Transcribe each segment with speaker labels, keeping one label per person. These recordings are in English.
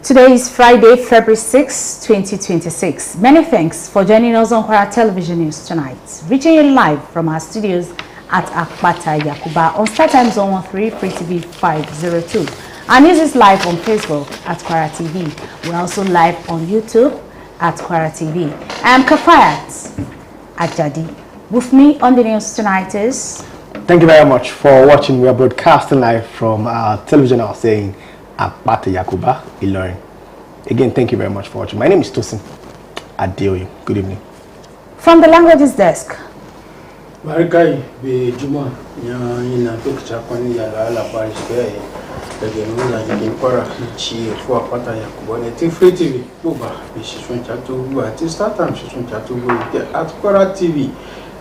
Speaker 1: Today is Friday, February 6, 2026. Many thanks for joining us on Kwara Television News tonight. Reaching you live from our studios at Akpata Yakuba on StarTimes 113 Free TV 502. Our news is live on Facebook at Kwara TV. We're also live on YouTube at Kwara TV. I am Kafayat Ajadi. With me on the news tonight is...
Speaker 2: Thank you very much for watching. We are broadcasting live from our television house saying Akpata Yakuba, Ilorin. Again, thank you very much for watching. My name is Tosin Adeoye. Good evening.
Speaker 1: From the languages desk.
Speaker 3: Marikai be Juma ina picture kwani ya la Paris Bay. Again, we are in Kwara Tv for Akpata Yakuba. The Free TV Buba is chatu at StarTimes chatu at Kwara TV.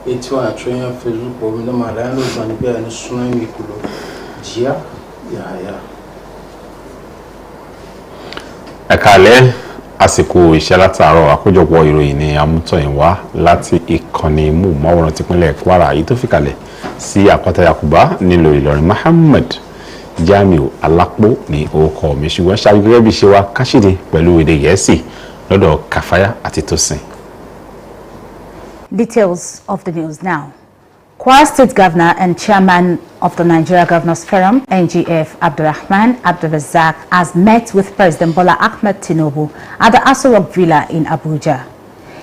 Speaker 3: It's why I train Facebook over the Marano and be an Sunami Kulo. Jia, yeah.
Speaker 4: Ẹ̀kálẹ́ àsìkò iṣẹ́ látàárọ̀ àkójọpọ̀ ìròyìn ní amútọ̀yìn wá láti ìkànnì móhùnmáwòrán tìpínlẹ̀ Kwara yìí tó fi kalẹ̀ sí Akpata Yakuba nílùú Ìlọrin. Muhammad Jamiu Alápò ní orúkọ mi, ṣùgbọ́n ṣáájú gẹ́gẹ́ bí ṣe wá káṣíde pẹ̀lú èdè Gẹ̀ẹ́sì lọ́dọ̀ Kàfáyà àti Tósìn.
Speaker 1: Details of the news now. Kwara State Governor and Chairman of the Nigeria Governors Forum, NGF, Abdurrahman Abdulrazak, has met with President Bola Ahmed Tinubu at the Aso Rock Villa in Abuja.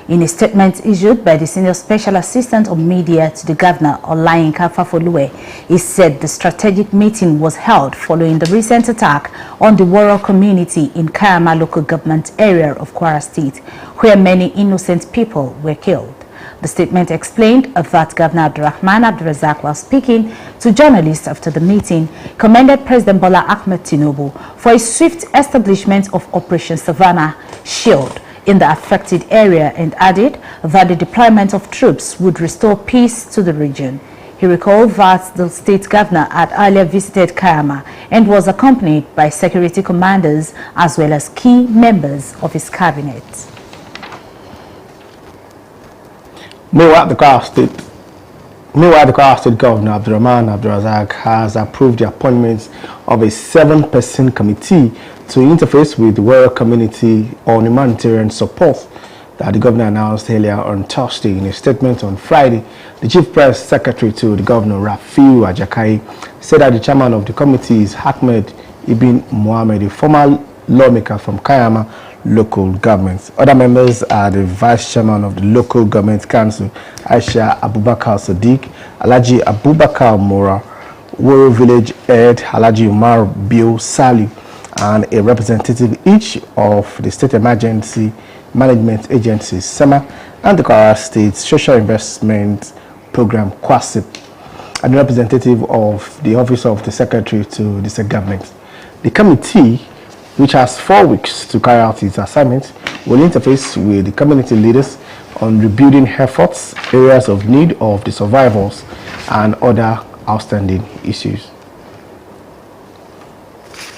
Speaker 1: In a statement issued by the Senior Special Assistant of Media to the Governor, Olayinka Fafolue, he said the strategic meeting was held following the recent attack on the Woro community in Kayama local government area of Kwara State, where many innocent people were killed. The statement explained that Governor Abdurrahman Abdulrazak, while speaking to journalists after the meeting, commended President Bola Ahmed Tinubu for his swift establishment of Operation Savannah Shield in the affected area and added that the deployment of troops would restore peace to the region. He recalled that the state governor had earlier visited Kayama and was accompanied by security commanders as well as key members of his cabinet.
Speaker 2: Meanwhile, the Kwara State Governor Abdurrahman Abdulrazak has approved the appointment of a 7-person committee to interface with the Woro community on humanitarian support that the governor announced earlier on Thursday. In a statement on Friday, the Chief Press Secretary to the Governor, Rafiu Ajakai, said that the chairman of the committee is Ahmed Ibn Mohammed, a former lawmaker from Kayama local government. Other members are the Vice Chairman of the Local Government Council, Aisha Abubakar Sadiq, Alhaji Abubakar Mora, Woro Village Head, Alhaji Umar Bill Sali, and a representative each of the State Emergency Management Agency, SEMA, and the Kwara State Social Investment Program, QUASIP, and a representative of the Office of the Secretary to the State Government. The committee, which has 4 weeks to carry out its assignment, will interface with the community leaders on rebuilding efforts, areas of need of the survivors, and other outstanding issues.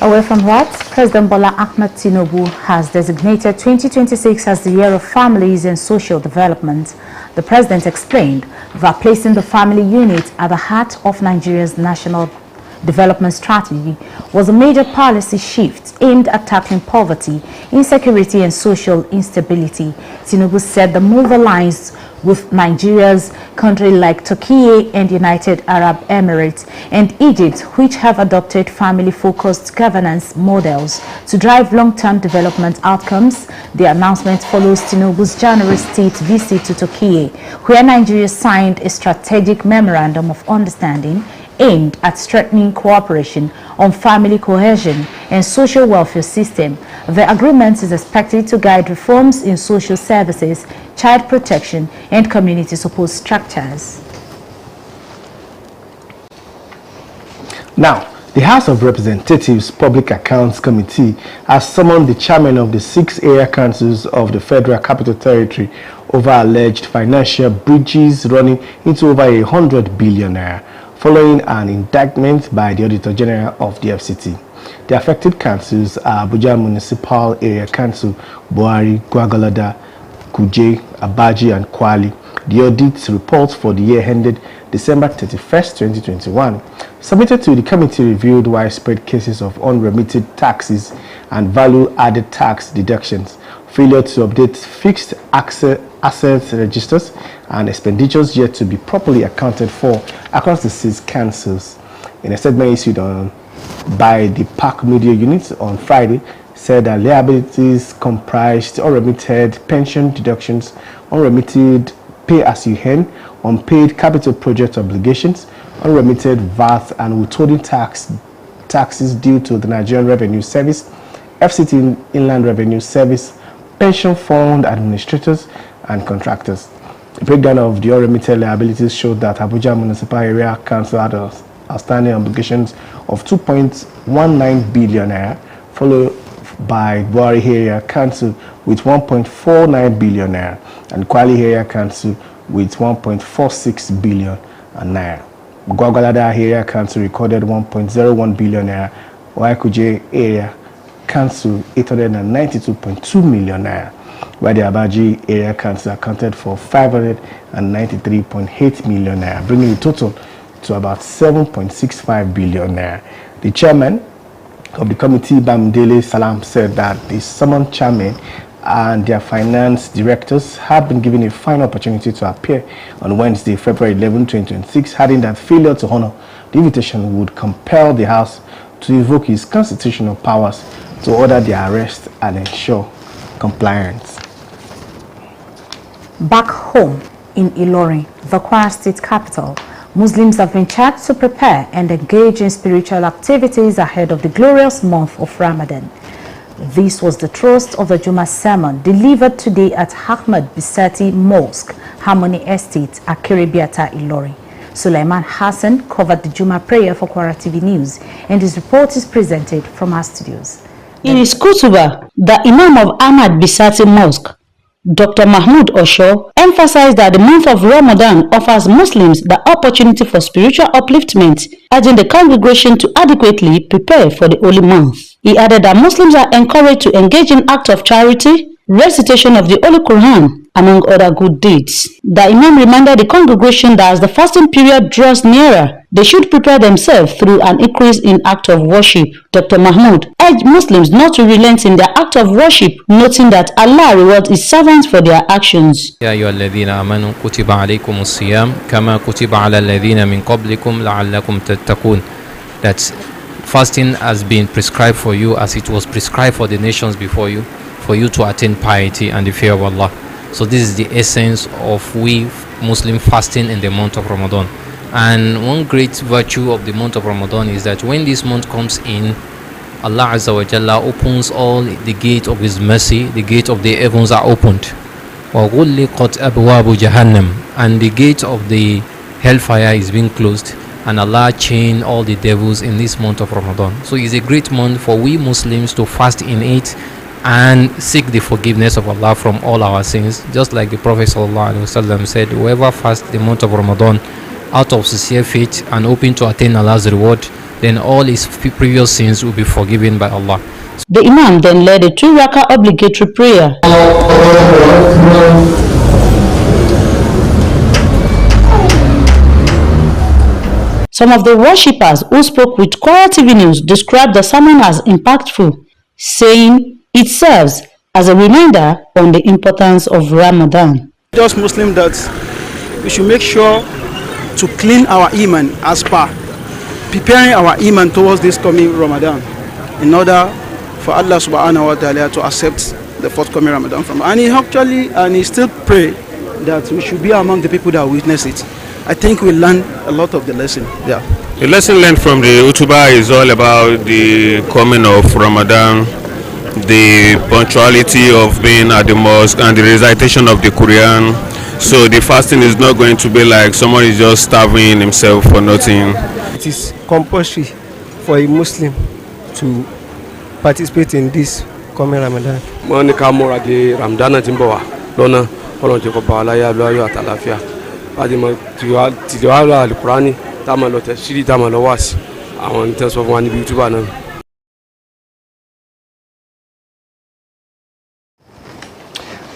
Speaker 1: Away from that, President Bola Ahmed Tinubu has designated 2026 as the year of families and social development. The president explained that placing the family unit at the heart of Nigeria's national development strategy was a major policy shift aimed at tackling poverty, insecurity, and social instability. Tinubu said the move aligns with Nigeria's countries like Turkey and United Arab Emirates and Egypt, which have adopted family-focused governance models to drive long-term development outcomes. The announcement follows Tinubu's January state visit to Turkey, where Nigeria signed a strategic memorandum of understanding aimed at strengthening cooperation on family cohesion and social welfare system. The agreement is expected to guide reforms in social services, child protection, and community support structures.
Speaker 2: Now, the House of Representatives Public Accounts Committee has summoned the chairman of the 6 area councils of the Federal Capital Territory over alleged financial breaches running into over 100 billion naira, following an indictment by the Auditor General of the FCT. The affected councils are Abuja Municipal Area Council, Buhari, Gwagwalada, Kuje, Abaji, and Kwali. The audit report for the year ended December 31st, 2021 submitted to the committee reviewed widespread cases of unremitted taxes and value-added tax deductions, failure to update fixed asset registers, and expenditures yet to be properly accounted for across the 6 councils. In a statement issued by the Park Media Unit on Friday, said that liabilities comprised unremitted pension deductions, unremitted pay-as-you-earn, unpaid capital project obligations, unremitted VAT and withholding taxes due to the Nigerian Revenue Service, FCT Inland Revenue Service, pension fund administrators, and contractors. A breakdown of the unremitted liabilities showed that Abuja Municipal Area Council had outstanding obligations of 2.19 billion naira, followed by Kwara Area Council with 1.49 billion naira, and Kwara Area Council with 1.46 billion naira. Gwagwalada Area Council recorded 1.01 billion naira, while Kuje Area Council 892.2 million naira, while the Abaji Area Council accounted for 593.8 million naira, bringing the total to about 7.65 billion naira. The chairman of the committee, Bamdele Salam, said that the summoned chairman and their finance directors have been given a final opportunity to appear on Wednesday, February 11, 2026, adding that failure to honor the invitation would compel the House to invoke its constitutional powers to order their arrest and ensure compliance.
Speaker 1: Back home in Ilorin, the Kwara State capital, Muslims have been charged to prepare and engage in spiritual activities ahead of the glorious month of Ramadan. This was the thrust of the Juma sermon delivered today at Ahmad Bisati Mosque, Harmony Estate, Akiribiata, Ilorin. Sulaiman Hassan covered the Juma prayer for Kwara TV News, and his report is presented from our studios.
Speaker 5: In his khutbah, the Imam of Ahmad Bisati Mosque, Dr. Mahmoud Osho, emphasized that the month of Ramadan offers Muslims the opportunity for spiritual upliftment, urging the congregation to adequately prepare for the holy month. He added that Muslims are encouraged to engage in acts of charity, recitation of the Holy Quran, among other good deeds. The Imam reminded the congregation that as the fasting period draws nearer, they should prepare themselves through an increase in act of worship. Dr. Mahmoud urged Muslims not to relent in their act of worship, noting that Allah rewards His servants for their actions.
Speaker 6: يا أيها الذين آمنوا كتب عليكم الصيام كما كتب على الذين من قبلكم لعلكم تتقون. That fasting has been prescribed for you as it was prescribed for the nations before you, for you to attain piety and the fear of Allah. So this is the essence of we Muslim fasting in the month of Ramadan. And one great virtue of the month of Ramadan is that when this month comes in, Allah Azza wa Jalla opens all the gate of His mercy, the gate of the heavens are opened. وَغُلِّقَتْ أَبْوَابُ جَهَنَّمْ, and the gate of the hellfire is being closed, and Allah chained all the devils in this month of Ramadan. So it's a great month for we Muslims to fast in it and seek the forgiveness of Allah from all our sins. Just like the Prophet ﷺ said, whoever fasts the month of Ramadan out of sincere faith and hoping to attain Allah's reward, then all his previous sins will be forgiven by Allah.
Speaker 5: The Imam then led a 2-rakah obligatory prayer. Some of the worshippers who spoke with Kwara TV News described the sermon as impactful, saying it serves as a reminder on the importance of Ramadan.
Speaker 7: Just Muslim that we should make sure to clean our iman as per preparing our iman towards this coming Ramadan, in order for Allah subhanahu wa ta'ala to accept the forthcoming Ramadan from us. And he still pray that we should be among the people that witness it. I think we learned a lot of the lesson there.
Speaker 8: The lesson learned from the Utubah is all about the coming of Ramadan, the punctuality of being at the mosque, and the recitation of the Quran. So the fasting is not going to be like someone is just starving himself for nothing.
Speaker 9: It is compulsory for a Muslim to participate in this coming Ramadan.
Speaker 10: Monica Mora de Ramdana Timboa, Lona, Holontico Balaya, Loyo Atalafia, Adimo Tijuala, Kurani, Tamalote, Shiri Tamalowas, I want to tell one YouTuber.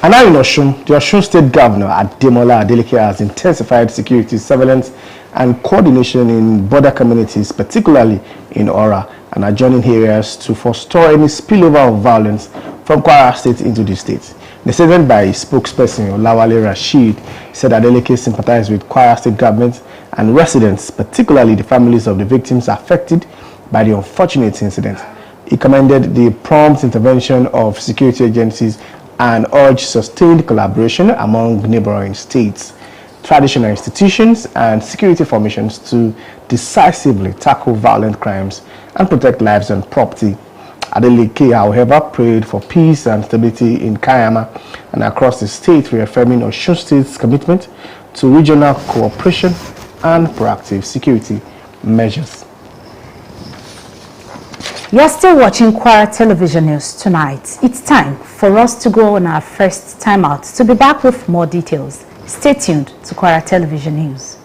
Speaker 2: And now in Osun, the Osun State Governor Ademola Adeleke has intensified security surveillance and coordination in border communities, particularly in Ora and adjoining areas, to forestall any spillover of violence from Kwara State into the state. The statement by spokesperson Olawale Rashid said Adeleke sympathized with Kwara State government and residents, particularly the families of the victims affected by the unfortunate incident. He commended the prompt intervention of security agencies and urged sustained collaboration among neighboring states, traditional institutions, and security formations to decisively tackle violent crimes and protect lives and property. Adeleke, however, prayed for peace and stability in Kayama and across the state, reaffirming Osun State's commitment to regional cooperation and proactive security measures.
Speaker 1: You're still watching Kwara Television News tonight. It's time for us to go on our first time out. To be back with more details, stay tuned to Kwara Television News.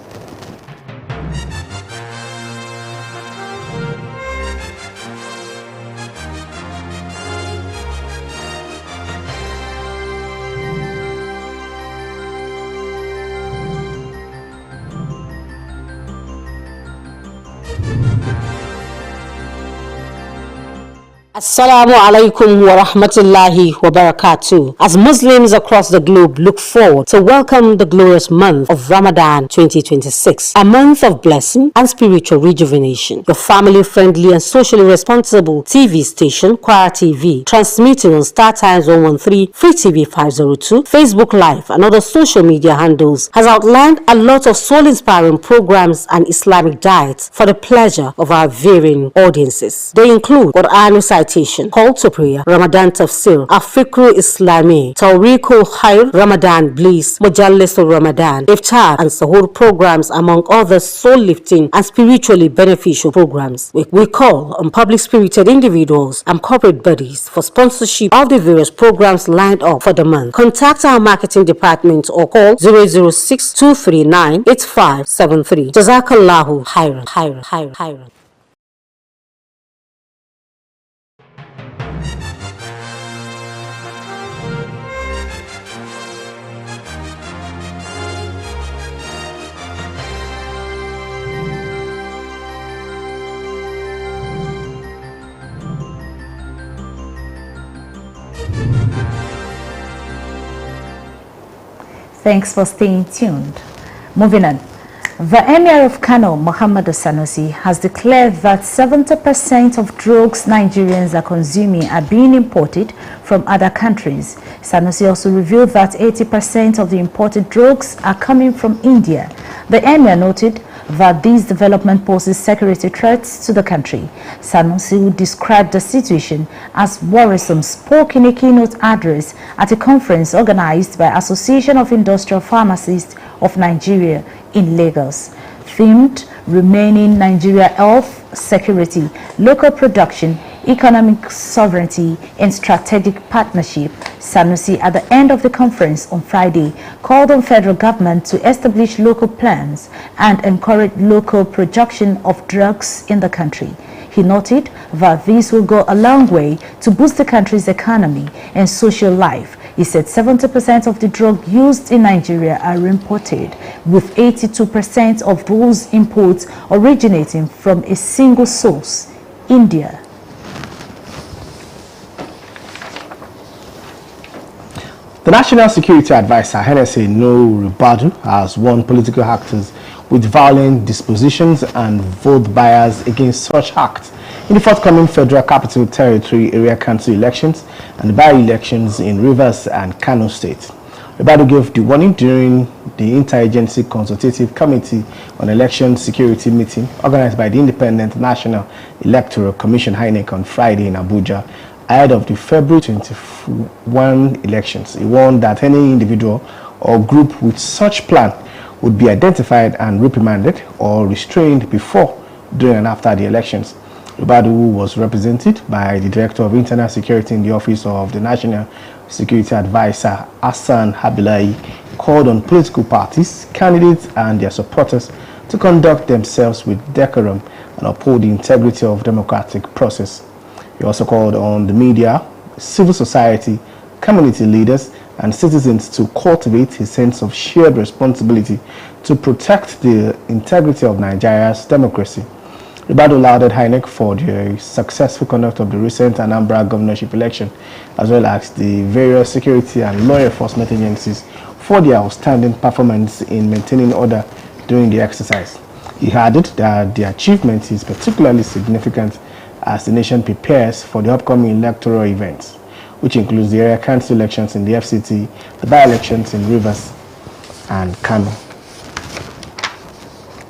Speaker 5: Assalamu alaikum wa rahmatullahi wa barakatuh. As Muslims across the globe look forward to welcome the glorious month of Ramadan 2026, a month of blessing and spiritual rejuvenation, your family-friendly and socially responsible TV station, Kwara TV, transmitting on Star Times 113, Free TV 502, Facebook Live, and other social media handles, has outlined a lot of soul-inspiring programs and Islamic diets for the pleasure of our varying audiences. They include Quran recitation, call to prayer, Ramadan Tafsir, Afikru Islami, Tawriqul Khair, Ramadan Bliss, Mujallisul Ramadan, Iftar and Sahur programs, among other soul-lifting and spiritually beneficial programs. We call on public-spirited individuals and corporate bodies for sponsorship of the various programs lined up for the month. Contact our marketing department or call 006-239-8573. Jazakallahu khairan.
Speaker 1: Thanks for staying tuned. Moving on. The Emir of Kano, Muhammad Sanusi, has declared that 70% of drugs Nigerians are consuming are being imported from other countries. Sanusi also revealed that 80% of the imported drugs are coming from India. The Emir noted that this development poses security threats to the country. Sanusi, who described the situation as worrisome, spoke in a keynote address at a conference organized by Association of Industrial Pharmacists of Nigeria in Lagos, themed Remaining Nigeria Health, Security, Local Production, Economic Sovereignty and Strategic Partnership. Sanusi, at the end of the conference on Friday, called on federal government to establish local plans and encourage local production of drugs in the country. He noted that this will go a long way to boost the country's economy and social life. He said 70% of the drugs used in Nigeria are imported, with 82% of those imports originating from a single source, India.
Speaker 2: The National Security Advisor, NSA No Ribadu, has warned political actors with violent dispositions and vote buyers against such acts in the forthcoming Federal Capital Territory Area Council elections and by-elections in Rivers and Kano State. Ribadu gave the warning during the Interagency Consultative Committee on Election Security meeting organized by the Independent National Electoral Commission (INEC) on Friday in Abuja, ahead of the February 21 elections. He warned that any individual or group with such plan would be identified and reprimanded or restrained before, during and after the elections. Ribadu was represented by the Director of Internal Security in the Office of the National Security Advisor, Hassan Habilai, called on political parties, candidates and their supporters to conduct themselves with decorum and uphold the integrity of democratic process. He also called on the media, civil society, community leaders, and citizens to cultivate a sense of shared responsibility to protect the integrity of Nigeria's democracy. Ribadu lauded INEC for the successful conduct of the recent Anambra governorship election, as well as the various security and law enforcement agencies for their outstanding performance in maintaining order during the exercise. He added that the achievement is particularly significant as the nation prepares for the upcoming electoral events, which includes the area council elections in the FCT, the by-elections in Rivers and Kano.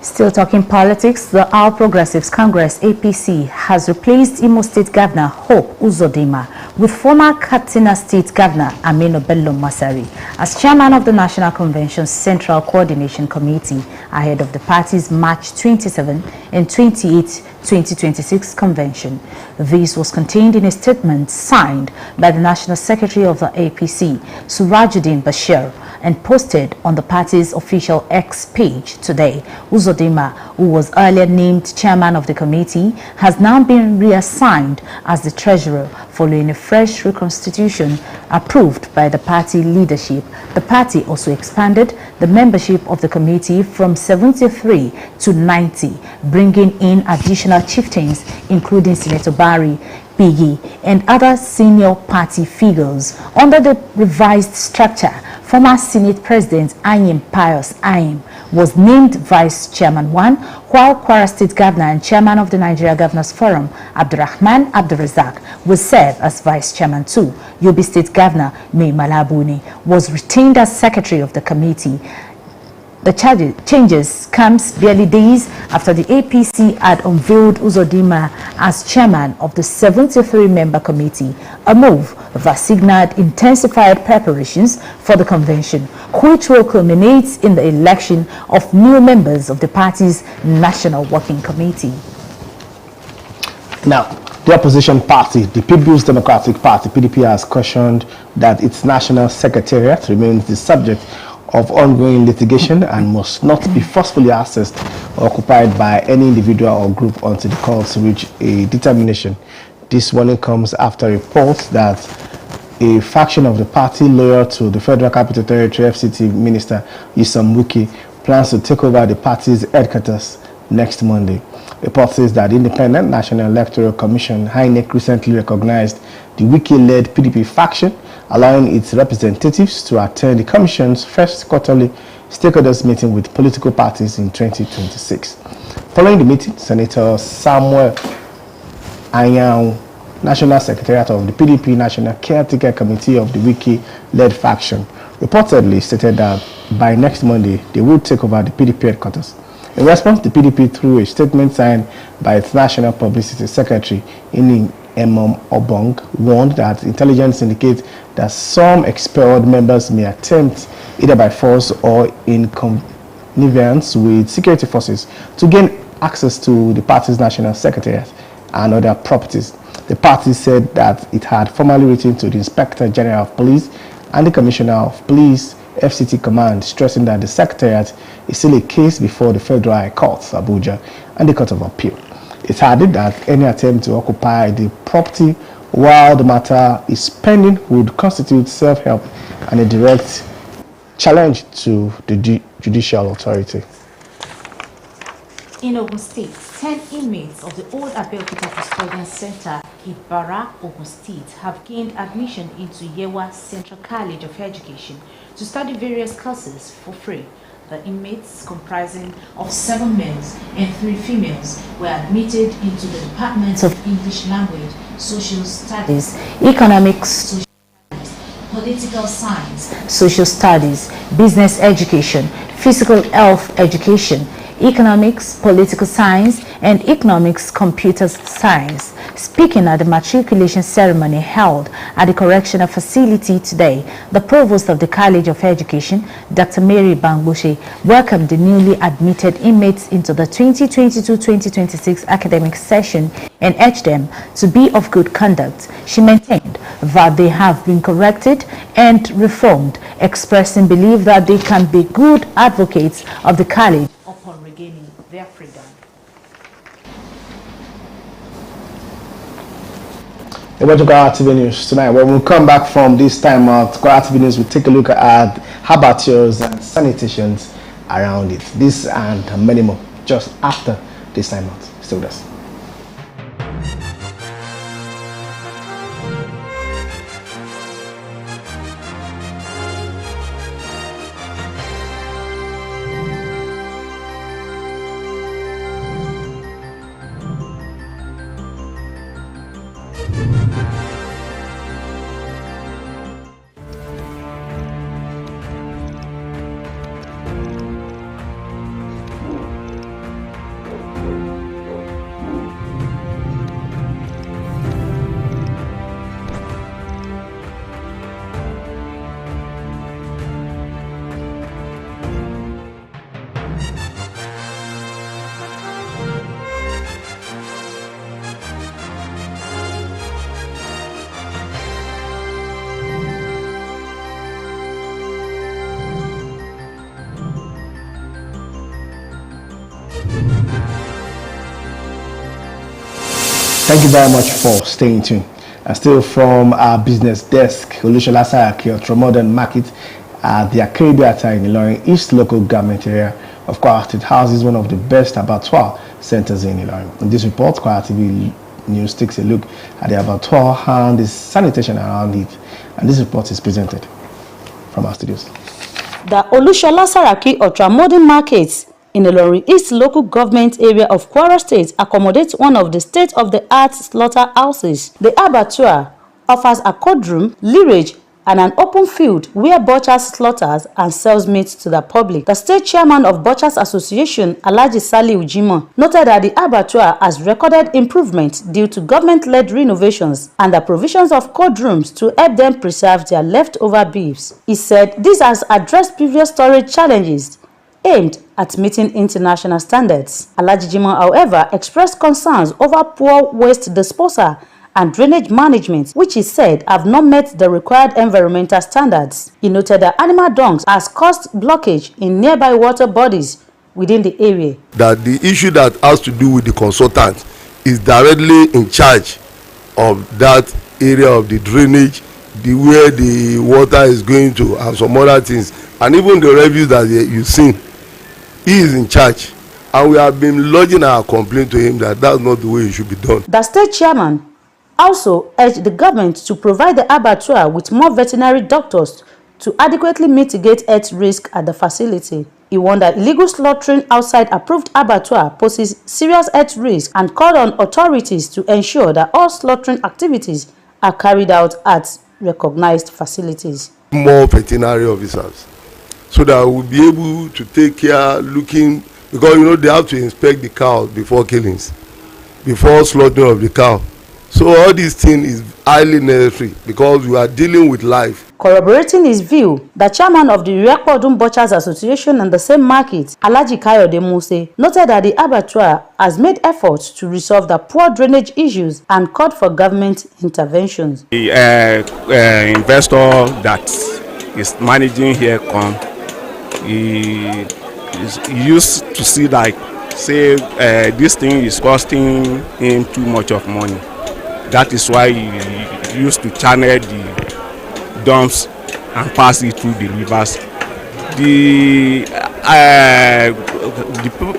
Speaker 1: Still talking politics, the All Progressives Congress APC has replaced Imo State Governor Hope Uzodinma with former Katsina State Governor Aminu Bello Masari as chairman of the National Convention's Central Coordination Committee ahead of the party's March 27 and 28, 2026 convention. This was contained in a statement signed by the National Secretary of the APC, Surajuddin Bashir, and posted on the party's official X page today. Uzodinma, who was earlier named chairman of the committee, has now been reassigned as the treasurer following a fresh reconstitution approved by the party leadership. The party also expanded the membership of the committee from 73 to 90, bringing in additional chieftains, including Senator Barry, Biggie, and other senior party figures. Under the revised structure, former Senate President Ayim Pius Ayim was named Vice Chairman 1, while Kwara State Governor and Chairman of the Nigeria Governors Forum, Abdurrahman Abdurrazak, will serve as Vice Chairman 2. Yobe State Governor Mai Malabuni was retained as Secretary of the committee. The changes comes barely days after the APC had unveiled Uzodinma as chairman of the 73-member committee, a move that signaled intensified preparations for the convention, which will culminate in the election of new members of the party's National Working Committee.
Speaker 2: Now, the opposition party, the People's Democratic Party, PDP, has cautioned that its national secretariat remains the subject of ongoing litigation and must not be forcefully accessed or occupied by any individual or group until the courts reach a determination. This warning comes after reports that a faction of the party loyal to the Federal Capital Territory FCT Minister Nyesom Wike plans to take over the party's headquarters next Monday. Report says that the Independent National Electoral Commission, INEC, recently recognized the Wike-led PDP faction, allowing its representatives to attend the Commission's first quarterly stakeholders meeting with political parties in 2026. Following the meeting, Senator Samuel Anyang, National Secretariat of the PDP National Caretaker Committee of the Wike-led faction, reportedly stated that by next Monday, they will take over the PDP headquarters. In response, the PDP, through a statement signed by its National Publicity Secretary, Ini Emom Obong, warned that intelligence indicates that some expelled members may attempt, either by force or in connivance with security forces, to gain access to the party's national secretariat and other properties. The party said that it had formally written to the Inspector General of Police and the Commissioner of Police FCT Command, stressing that the secretariat is still a case before the Federal High Court, Abuja, and the Court of Appeal. It added that any attempt to occupy the property while the matter is pending would constitute self-help and a direct challenge to the judicial authority.
Speaker 1: In Ogun State, 10 inmates of the old Abeokuta Custodian Center, Ibara, Ogun State, have gained admission into Yewa Central College of Education to study various courses for free. The inmates, comprising of 7 males and 3 females, were admitted into the departments of English Language, Social Studies, Economics, Social Studies, Political Science, Social Studies, Business Education, Physical Health Education, Economics, Political Science, and Economics Computer Science. Speaking at the matriculation ceremony held at the correctional facility today, the provost of the College of Education, Dr. Mary Bangboshe, welcomed the newly admitted inmates into the 2022-2026 academic session and urged them to be of good conduct. She maintained that they have been corrected and reformed, expressing belief that they can be good advocates of the college upon regaining their freedom.
Speaker 2: Welcome to Kwara TV News tonight. When we come back from this time out, Kwara TV News will take a look at abattoirs and sanitations around it. This and many more just after this time out. Stay with us. Thank you very much for staying tuned. And still from our business desk, Olushola Saraki, Ultramodern Market at the Akerebiata in Ilorin East local government area of Kwara State houses one of the best abattoir centers in Ilorin. In this report, Kwara TV News takes a look at the abattoir and the sanitation around it. And this report is presented from our studios.
Speaker 5: The Olushola Saraki Ultramodern Market in the Ilorin East local government area of Kwara State accommodates one of the state-of-the-art slaughterhouses. The abattoir offers a cold room, lairage, and an open field where butchers slaughters and sells meat to the public. The state chairman of Butchers Association, Alhaji Sali Ujima, noted that the abattoir has recorded improvement due to government-led renovations and the provisions of cold rooms to help them preserve their leftover beefs. He said this has addressed previous storage challenges aimed at meeting international standards. Alhaji Jima, however, expressed concerns over poor waste disposal and drainage management, which he said have not met the required environmental standards. He noted that animal dungs has caused blockage in nearby water bodies within the area.
Speaker 11: That the issue that has to do with the consultant is directly in charge of that area of the drainage, the where the water is going to, and some other things, and even the reviews that you've seen. He is in charge, and we have been lodging our complaint to him that that's not the way it should be done.
Speaker 5: The state chairman also urged the government to provide the abattoir with more veterinary doctors to adequately mitigate health risk at the facility. He warned that illegal slaughtering outside approved abattoir poses serious health risk and called on authorities to ensure that all slaughtering activities are carried out at recognized facilities.
Speaker 11: More veterinary officers, so that we'll be able to take care, looking, because you know they have to inspect the cow before killings, before slaughtering of the cow. So all these things is highly necessary because we are dealing with life.
Speaker 5: Corroborating his view, the chairman of the Iriakpodun Butchers Association and the same market, Alhaji Kayode Muse, noted that the abattoir has made efforts to resolve the poor drainage issues and called for government interventions.
Speaker 12: The investor that is managing here he used to see like, say, this thing is costing him too much of money. That is why he used to channel the dumps and pass it through the rivers. The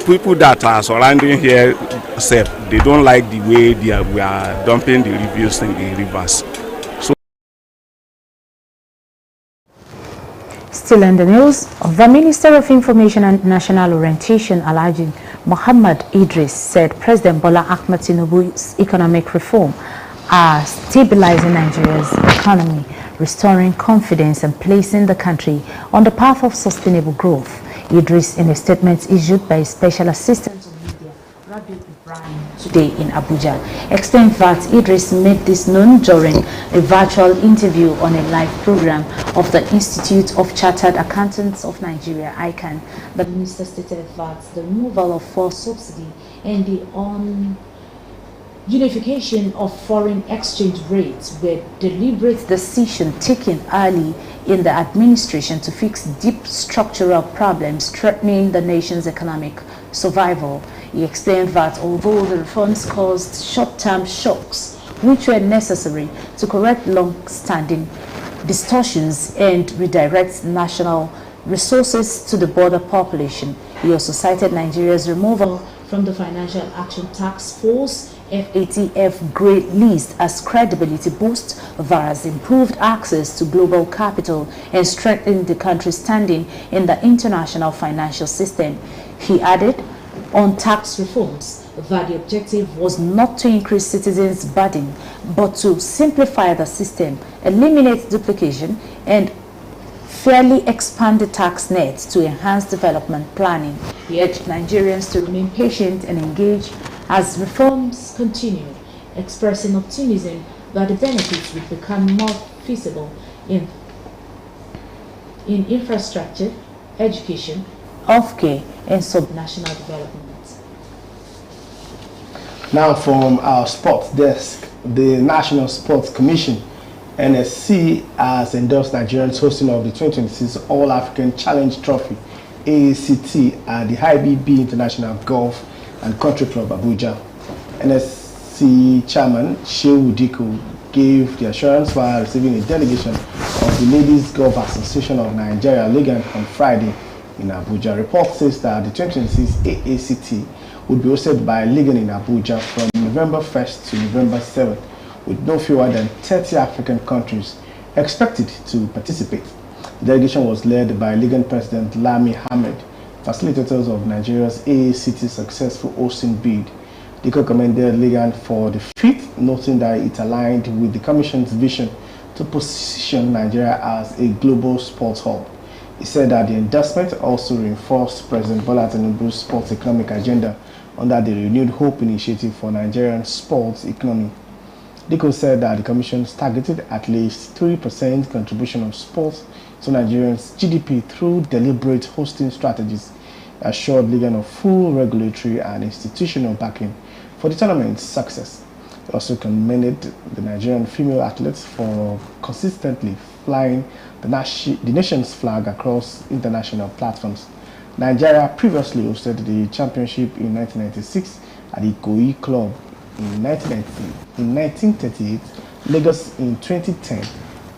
Speaker 12: people that are surrounding here, they don't like the way we are dumping the refuse in the rivers.
Speaker 1: Still in the news, the Minister of Information and National Orientation, Alhaji Muhammad Idris, said President Bola Ahmed Tinubu's economic reform are stabilizing Nigeria's economy, restoring confidence and placing the country on the path of sustainable growth. Idris, in a statement issued by Special Assistant to Media, Rabi Ibrahim, today in Abuja, explained that Idris made this known during a virtual interview on a live program of the Institute of Chartered Accountants of Nigeria, ICANN. The minister stated that the removal of fuel subsidy and the unification of foreign exchange rates were deliberate decisions taken early in the administration to fix deep structural problems threatening the nation's economic survival. He explained that although the reforms caused short-term shocks which were necessary to correct long-standing distortions and redirect national resources to the border population. He also cited Nigeria's removal from the Financial Action Task Force FATF grey list as credibility boost that has improved access to global capital and strengthened the country's standing in the international financial system. He added on tax reforms that the objective was not to increase citizens' burden but to simplify the system, eliminate duplication, and fairly expand the tax net to enhance development planning. He urged Nigerians to remain patient and engage as reforms continue, expressing optimism that the benefits will become more feasible in infrastructure, education, healthcare, and subnational development.
Speaker 2: Now from our sports desk, the National Sports Commission NSC has endorsed Nigerians hosting of the 2026 All-African Challenge Trophy AACT at the IBB International Golf and Country Club Abuja. NSC Chairman Shehu Diko gave the assurance while receiving a delegation of the Ladies Golf Association of Nigeria Ligan on Friday in Abuja. Report says that the 2026 AACT would be hosted by Ligan in Abuja from November 1st to November 7th, with no fewer than 30 African countries expected to participate. The delegation was led by Ligan President Lami Ahmed, facilitators of Nigeria's AACT successful hosting bid. Diko commended Ligan for the feat, noting that it aligned with the Commission's vision to position Nigeria as a global sports hub. He said that the endorsement also reinforced President Bola Tinubu's sports economic agenda under the Renewed Hope Initiative for Nigerian sports economy. Diko said that the Commission targeted at least 3% contribution of sports to Nigerians' GDP through deliberate hosting strategies, assured Ligan of full regulatory and institutional backing for the tournament's success. He also commended the Nigerian female athletes for consistently flying the nation's flag across international platforms. Nigeria previously hosted the championship in 1996 at the Ikoyi Club in 1938, Lagos in 2010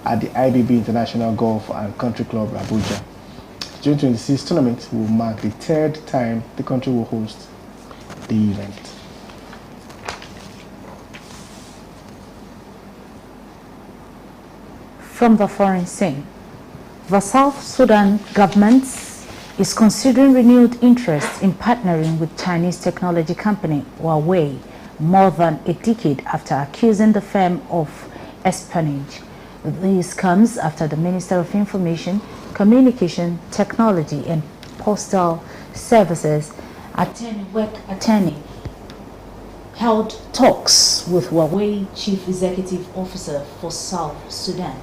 Speaker 2: at the IBB International Golf and Country Club Abuja. The 2026 tournament will mark the third time the country will host the event.
Speaker 1: From the foreign scene, the South Sudan government is considering renewed interest in partnering with Chinese technology company Huawei more than a decade after accusing the firm of espionage. This comes after the Minister of Information, Communication, Technology and Postal Services attorney held talks with Huawei Chief Executive Officer for South Sudan,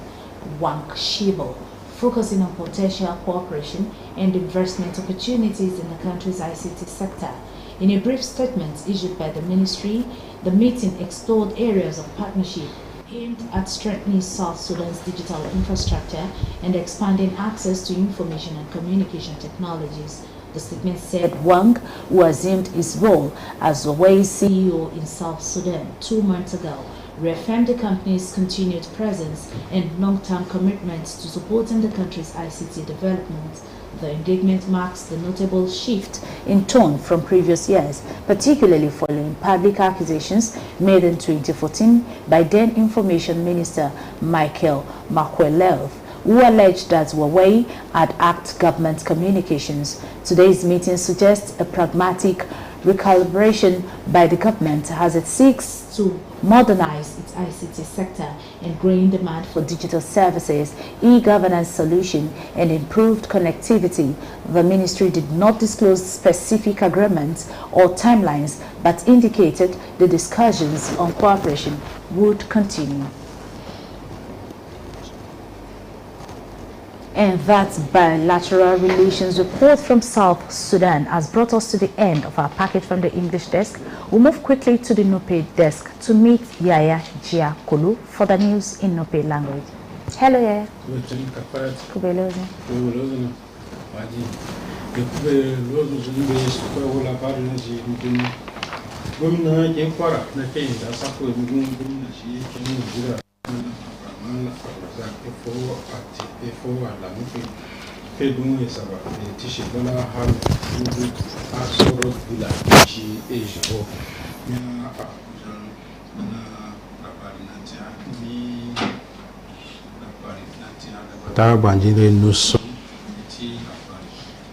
Speaker 1: Wang Shibo, focusing on potential cooperation and investment opportunities in the country's ICT sector. In a brief statement issued by the ministry, the meeting explored areas of partnership aimed at strengthening South Sudan's digital infrastructure and expanding access to information and communication technologies. The statement said Wang, who assumed his role as Huawei's CEO in South Sudan 2 months ago, reaffirmed the company's continued presence and long-term commitments to supporting the country's ICT development. The engagement marks the notable shift in tone from previous years, particularly following public accusations made in 2014 by then Information Minister Michael Makwelev, who alleged that Huawei had hacked government communications. Today's meeting suggests a pragmatic recalibration by the government as it seeks to modernize its ICT sector and growing demand for digital services, e-governance solution, and improved connectivity. The ministry did not disclose specific agreements or timelines, but indicated the discussions on cooperation would continue. And that bilateral relations report from South Sudan has brought us to the end of our package from the English desk. We'll move quickly to the Nupe desk to meet Yaya Giakulu for the news in Nupe language. Hello, Yaya.
Speaker 3: gwamna ke Kwara na kai da sako gwamna shi ke mun jira amma za ka fo ala muke kai dun ya saba tishi bala har dubu a soro bila shi ejibo ya
Speaker 13: ta banjire nuso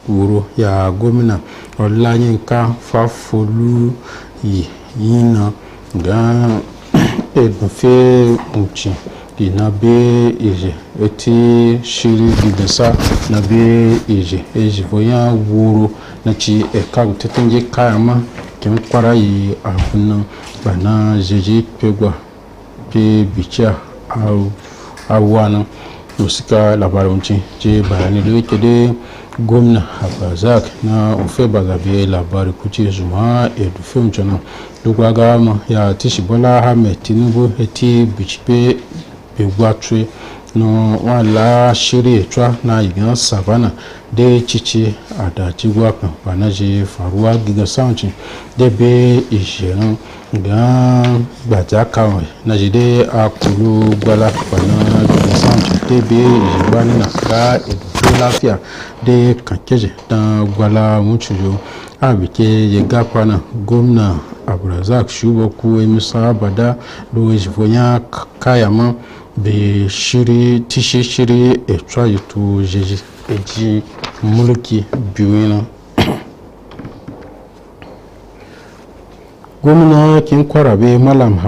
Speaker 13: wuro ya gómìnà Ọláyínká Fáfolú yìnyín gan ẹdùnfẹ ùchì na be eje eti shiri gidasa na be eje voya wuro na ci eka tetenje kayama kin kwara yi abun bana jeje pegwa pe bicha awana musika labarin je bayani da yake da gwamna Abdulrazak na ofe bagabe labari kuce zuma edufem jana duk ga ma ya tishi Bola Ahmed Tinubu eti bichipe begwatwe no wala shiri etwa na yigan savana de chichi adachi gwapa banaje faruwa giga sanchi de be ijeno ga gbajaka na jide akulu gbala bana giga sanchi de be ijibani na ka edu lafiya de kankeje dan gwala muchujo abike ye gapana gwamna Abdulrazak Shuboku emisa bada do jivonya kayama be shiri tishi shiri etwa yitu jeji eji mulki biwina gwamna kin Kwara be Malam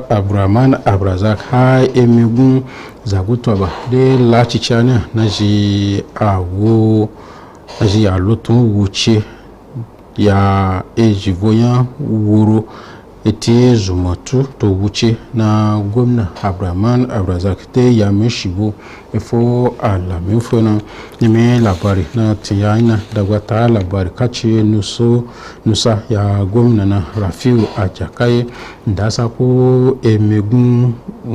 Speaker 13: Abdurrahman Abdulrazak ha emigun zagutoba de lachichana naji awo naji alotun wuce ya ejivoya wuro eti zumatu to wuce na gwamna Abdurrahman Abdulrazak te ya meshibo efo alamefo na nime labari na tiyana dagwata labari kace nusa ya gwamna na Rafiu Ajakai ndasa ko emegun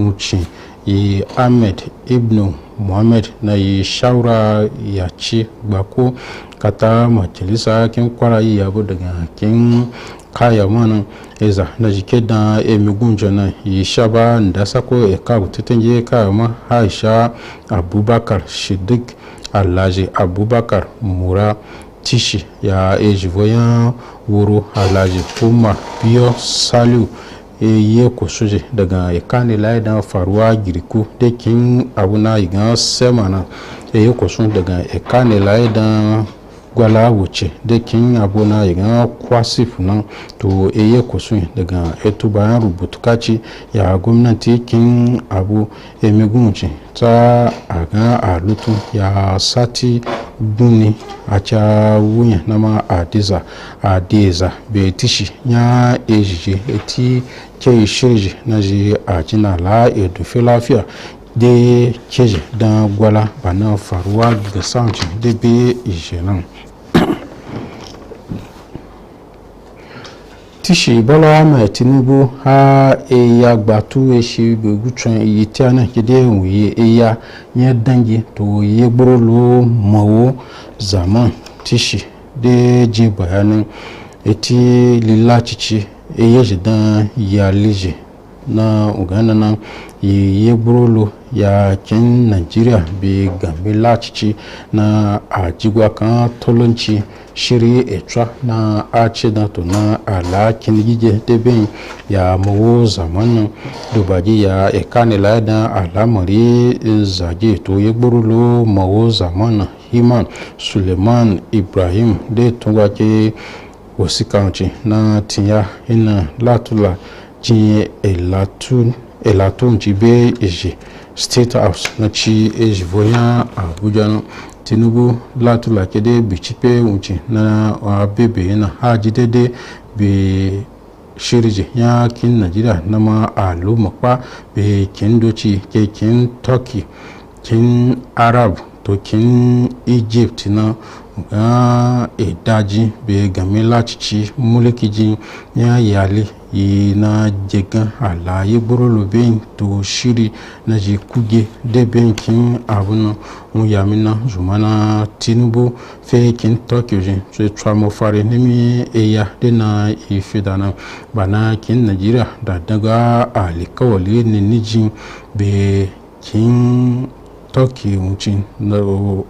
Speaker 13: uchi yi Ahmed Ibn Muhammad na yi shawara ya ci gbako kata majalisa kin Kwara yi yabo daga kin kaya mana eza na jike da emigun jana yi shaba ndasa ko eka tetenje kaya ma Aisha Abubakar Shidik Alhaji Abubakar Mura tishi ya ejivoyan wuro Alhaji Umar Biyo Saliu ye kosoje daga ekane laida faruwa giriku de kin abuna igan semana ye kosun daga ekane laida gwala wuce de kin abuna igan kwasifu nan to ye kosun daga etubayan rubutukaci ya gwamnati kin abu emigunci ta aga alutu ya sati buni acha wunya nama adeza be tishi nya ejije eti ke shirji na ji ajina la edufe lafiya de keje dan gwala bana faruwa ga sanci de be ijenan tishi Bola Ahmed Tinubu ha ya gbatu eshi begutran yitiana kide wuye ya nye dangi to ye gborolo mawo zaman tishi de ji bayanin eti lilachichi eyeje dan ya lije na ugana na ye gborolo ya kin Nigeria be gambe lachichi na ajigwa kan tolonchi shiri etwa na achida to na ala kinigije deben ya mawo zamanin dubaji ya ekane laida alamari zage to ye gborolo mawo zamanin Himan Suleiman Ibrahim de tungwaje wasikanchi na tiya ina latula ji elatun jibe eji State House na chi ejivoya Abuja no Tinubu latula kede bichipe unchi na abebe na hajidede be shirije ya kin Nigeria na ma alu makwa be kin dochi ke kin Turkey kin Arab tokin Egypt na ga edaji be game lachichi mulkiji ya yali na jegan ala yiburu lobin to shiri na je kuge de benkin abuna yamina zumana Tinubu fe kin Tokyo je so tramo fare nimi eya de na ifedana bana kin Nigeria da daga alikawali ne nijin be kin Tokyo mucin no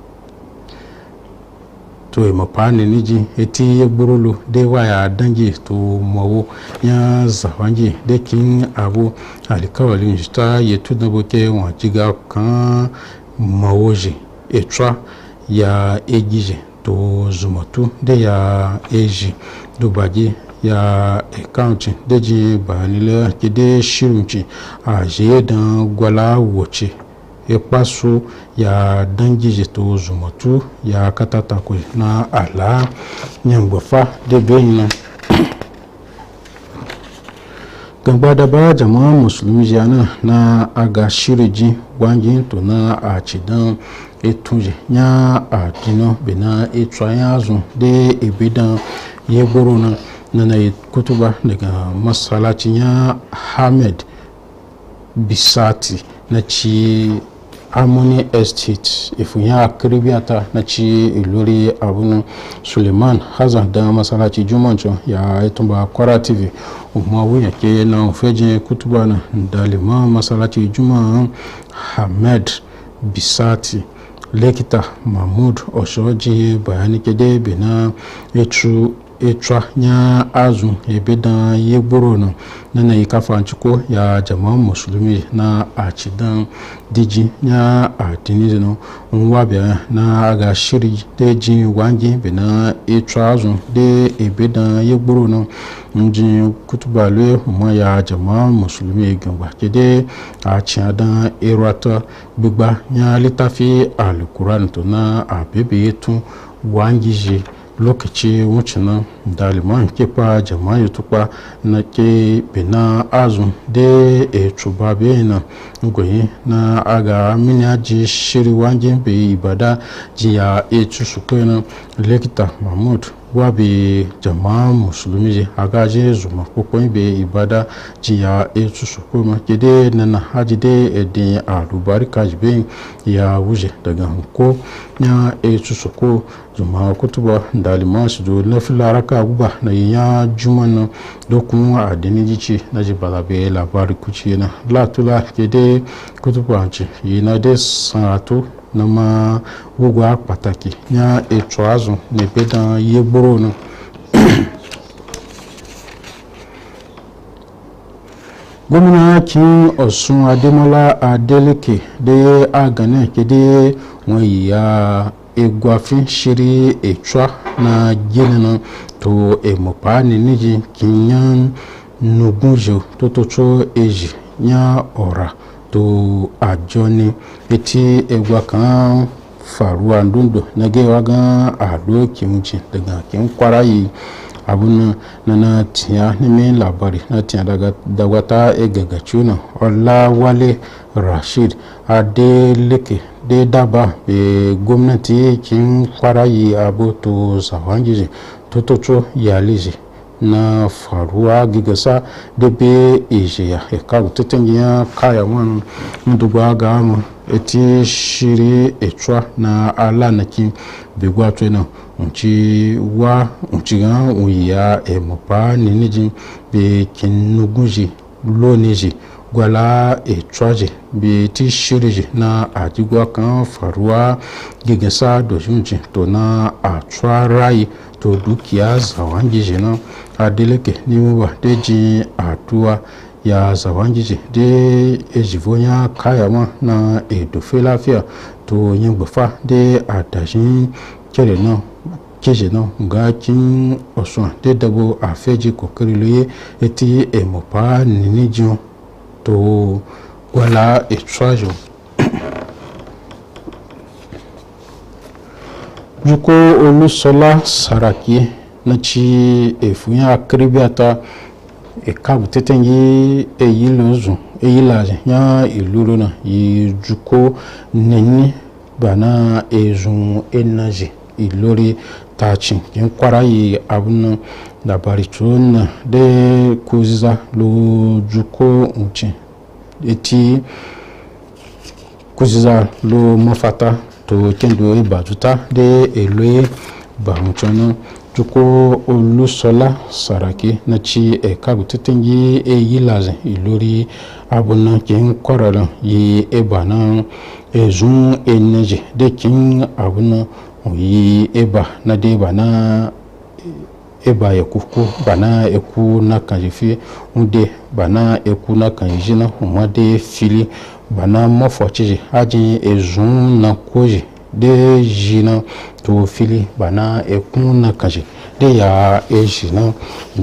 Speaker 13: to mapani niji eti yeburulu de waya dangi to mawo ya zawangi de kin abu alikawali njita yetu da boke wajiga kan mawoje etra ya egije to zumatu de ya eji dubaji ya account deji banile kide shirunci a je dan gwala woce paso ya dangi to zumatu ya katata ko na ala nyangbafa de benina gaba da ba jama'a musulmi jana na aga shiriji wangin to na a cidan etunje nya a dino bena etwayazu de ebidan yeboro na kutuba daga masallacin ya Ahmed Bisati na ci Harmony Estate ifunya Kiribiata na ci Ilori Abunu Suleiman Hazan da masalaci Jumancho ya itumba Kwara TV umawu yake na ufeje kutuba na dalima masalaci Juma Ahmed Bisati Lekita Mahmud Oshoji bayani kede bina etra nya azu ebedan yegboro na ikafa nchuko ya jama'a musulmi na achidan diji nya atinize no nwabia na aga shiri deji wangi bena etra azu de ebedan yegboro no nji kutubalwe mo ya jama'a musulmi gamba kede achidan erata gbigba nya litafi alquran to na abebe etu wangiji lokaci wucina daliman kepa jama'a tukpa na ke bena azu de etuba bena ngoyi na aga minyaji shiri wangin be ibada jiya etu sukena lekita Mahmud wabi jama'a musulmi aga je zuma kokon be ibada jiya etu sukuma kede na haji de edin alubarika jibe ya wuje daga ko nya etu suko zuma kutuba dalima su do na filaraka guba na ya juman dokun adini jici na jibala be labari kuci na latula kede kutuba ci yana de sanatu na ma wugwa pataki nya etu azu ne bedan yegboro no gómìnà kin Ọ̀ṣun Adémọ́lá Adélékè de agane kede wọ́n ya egwafin shiri etra na gina to emopa ni niji kinyan nugunjo to eji nya ora to ajoni eti egwa kan faruwa ndundo na gewa gan ado kimchi daga kin kwarayi abun na tiya nime labari na tiya daga wata egagachuna Ọláwálé Rashid Adeleke de daba be gwamnati kin kwarayi abu to zawangiji to yalizi na faruwa gigasa da be ejiya e ka tutengiya kaya wan nduba ga mu eti shiri etwa na ala naki be gwatwe na unchi ga uya e mopa niniji be kinugunji loniji gwala etwaje be ti shiriji na ajigwa kan faruwa gigasa dojunji to na atwa rai to dukiya zawangiji na Adeleke ni muba deji atuwa ya zawangiji de ejivonya kayama na edofe lafiya to nyingbafa de adashin kere na keje na nga kin Ọ̀ṣun de dabo afeji kokari loye eti emopa ninijun to wala etwajo Juko Olusola Saraki na ci efunya Kiribiata ekabu tetengi eyilozu eyilaje ya iluru na yi juko neni bana ezun energy ilori tachin kin Kwara yi abun labari tun de kuziza lo juko uchi eti kuziza lo mafata to kendo ibajuta de eloye bamuchono juko olusola saraki na chi kagutetengi yilaze ilori abuna kin Kwara yi ebana ezun energy de kin abuna yi eba na de bana eba ekuku bana eku na kanjifi unde bana eku na kanjina umade fili bana mofochiji aji ezun na koji de jina to fili bana eku na kanji de ya ejina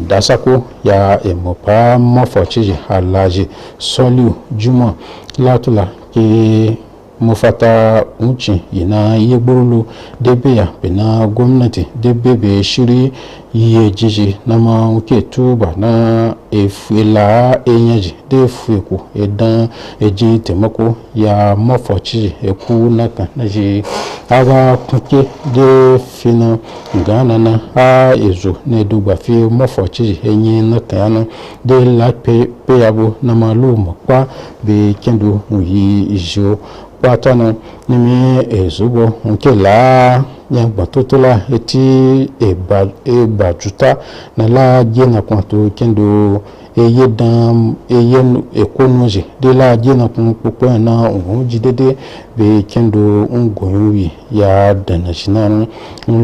Speaker 13: dasako ya emopa mofochiji alaji soliu juma latula ke mufata unci ina yegburu debe ya bena gwamnati debe be shiri iye jiji na ma uke tuba na efela enyaji de fueku edan eji temako ya mofochi eku naka na ji aga kuke de fina gana na a ezo na dugba fi mofochi enyi na tayana de la pe yabo na malu mokwa be kendo uyi ijo patana nimi ezubo nke la nya gbatotola eti eba juta na la jena kwanto kendo eye dam eye ekonoji de la jena kun popo na onji dede be kendo ngoywi ya dana shinan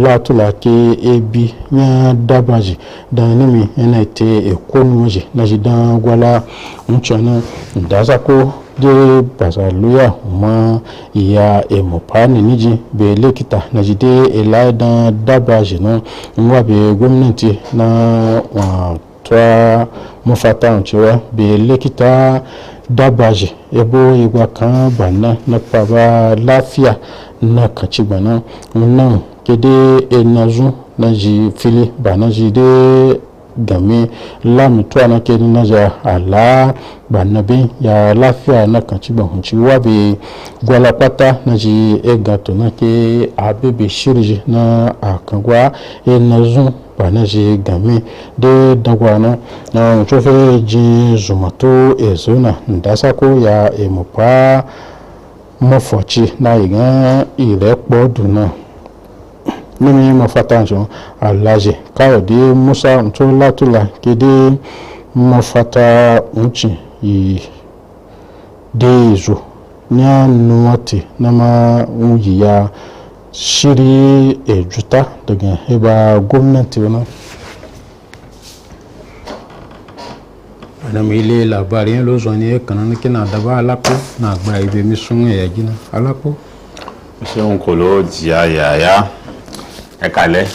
Speaker 13: la tola ke ebi nya dabaji danimi enete ekonoji na jidan gwala nchana ndazako de basaluya ma ya emopani niji be lekita na jide elaidan dabaji no nwa be gwamnati na wa twa mufata nchewa be lekita dabaji ebo igwa kan bana na paba lafiya na kachi bana nan kede enazu na ji fili bana jide game lam twana ke na ja ala banabe ya lafiya na kanci ba hunci wabe gwala pata na ji egato na ke abebe shirji na akangwa enazu bana ji game de dagwana na chofe ji zumato ezona ndasa ko ya emopa mofochi na igan irepo duna nimi mafatanjo alaje Kayode Musa Ntolatula kede mafata unchi yi dezo nya nuwati nama unyi ya shiri ejuta daga heba gwamnati wana adam ile labarin lozo ne kanan kina daba alapo na gba ibe mi sun ya gina alapo
Speaker 4: ṣé n kò ló jìyà yàyà ẹ̀kalẹ̀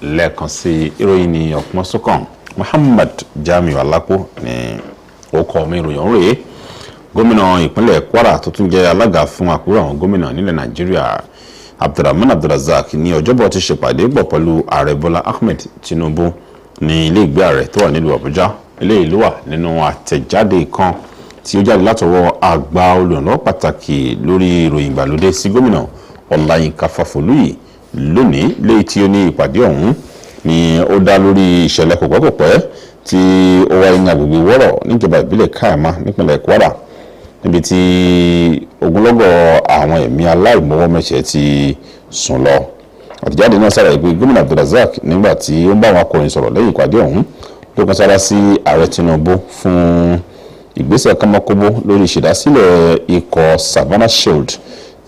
Speaker 4: lẹ́ẹ̀kan sí ìròyìn ní ọ̀pọ̀ sọ́kàn Muhammad Jamiu Alapo ní orúkọ mi ìròyìn rèé gómìnà ìpínlẹ̀ Kwara tó tún jẹ́ alága fún àkúrò àwọn gómìnà nílẹ̀ Nàìjíríà Abdulrahman Abdulrazak ní ọjọ́bọ̀ ti ṣèpàdé pọ̀ pẹ̀lú ààrẹ Bọ́lá Ahmed Tinubu ní ilé ìgbé ààrẹ tó wà nílùú Àbújá eléyìí ló wà nínú àtẹ̀jáde kan tí ó jáde látọwọ́ àgbà olùrànlọ́wọ́ pàtàkì lórí ìròyìn ìgbàlódé sí gómìnà Ọláyínká Fáfolúyì lónìí léyìí tí ó ní ìpàdé ọ̀hún ni ó dá lórí ìṣẹ̀lẹ̀ kòpẹ́kòpẹ́ tí ó wáyé ní agbègbè Wọ́rọ̀ níjọba ìbílẹ̀ Káyàmá nípínlẹ̀ Kwara níbi tí ogunlọ́gọ̀ àwọn ẹ̀mí aláìmọwọ́mẹsẹ̀ ti sùn lọ. Àtẹ̀jáde náà ṣàlàyé pé gómìnà Abdulrazak nígbà tí ó ń bá àwọn akọ̀ròyìn sọ̀rọ̀ lẹ́yìn ìpàdé ọ̀hún ló kan sára sí ààrẹ Tinubu fún ìgbésẹ̀ kánmọ́kóbó lórí ìṣèdásílẹ̀ ikọ̀ Savannah Shield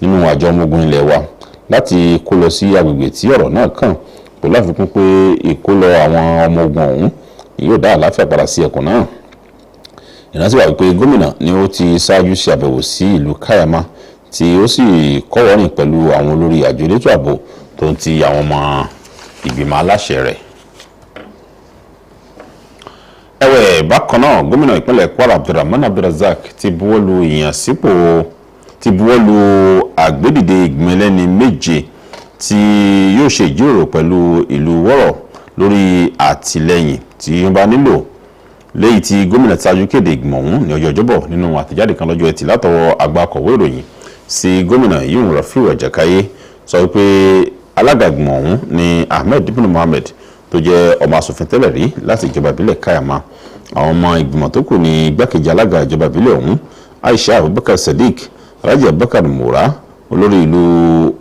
Speaker 4: nínú àjọ ọmọ ogun ilẹ̀ wa láti kó lọ sí agbègbè tí ọ̀rọ̀ náà kàn pẹ̀lú àfikún pé ìkólọ àwọn ọmọ ogun ọ̀hún yóò dá àlàáfíà padà sí ẹkùn náà. Ìrántí wà wípé gómìnà ni ó ti ṣáájú ṣe àbẹ̀wò sí ìlú Káyàmá tí ó sì kọ́wọ́rìn pẹ̀lú àwọn olórí àjọ elétò ààbò tó ń ti àwọn ọmọ ìgbìmọ̀ aláṣẹ rẹ̀. Ẹ̀wẹ̀ bákan náà gómìnà ìpínlẹ̀ Kwara Abdulrahman Abdulrazak ti buwọ́lu ìyànsípò ti buwọ́lu àgbédìde ìgbìmọ̀ ẹlẹ́ni méje tí yóò ṣe ìjíròrò pẹ̀lú ìlú Wọ́rọ̀ lórí àtìlẹ́yìn tí wọ́n bá nílò léyìí tí gómìnà ṣáájú kéde ìgbìmọ̀ ọ̀hún ní ọjọ́ Ọjọ́bọ̀ nínú àtẹ̀jáde kan lọ́jọ́ Ẹtì látọwọ́ àgbà akọ̀wé ìròyìn sí gómìnà yìí Rafiu Àjàkáyé sọ wípé alága ìgbìmọ̀ ọ̀hún ni Ahmed ibn Mohammed tó jẹ́ ọmọ asòfin tẹ́lẹ̀ rí láti ìjọba ìbílẹ̀ Kayama. Àwọn ọmọ ìgbìmọ̀ tó kù ní igbákejì alága ìjọba ìbílẹ̀ ọ̀hún Aisha Abubakar Sadiq, Alhaji Abubakar Mura, olórí ìlú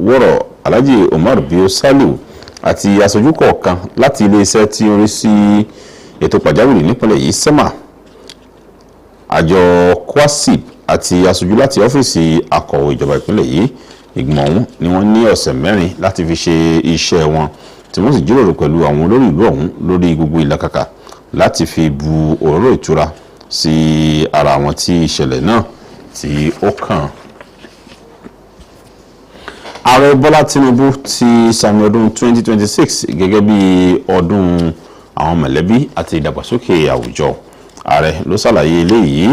Speaker 4: Wọ́rọ̀ Alhaji Omar Bio Saliu àti aṣojú kọ̀ọ̀kan láti iléeṣẹ́ tí ó rí sí ètò pàjáwìrì nípínlẹ̀ yìí SEMA, àjọ kwasip àti aṣojú láti ọ́fíìsì akọ̀wé ìjọba ìpínlẹ̀ yìí. Ìgbìmọ̀ ọ̀hún ni wọ́n ní ọ̀sẹ̀ mẹ́rin láti fi ṣe iṣẹ́ wọn tí wọ́n sì jíròrò pẹ̀lú àwọn olórí ìlú ọ̀hún lórí gbogbo ìlàkàkà láti fi bu òróró ìtura sí ara àwọn tí ìṣẹ̀lẹ̀ náà tí ó kàn. Ààrẹ Bọ́lá Tinubu ti sàmì ọdún 2026 gẹ́gẹ́ bí ọdún àwọn mọ̀lẹ́bí àti ìdàgbàsókè àwùjọ. Ààrẹ ló ṣàlàyé eléyìí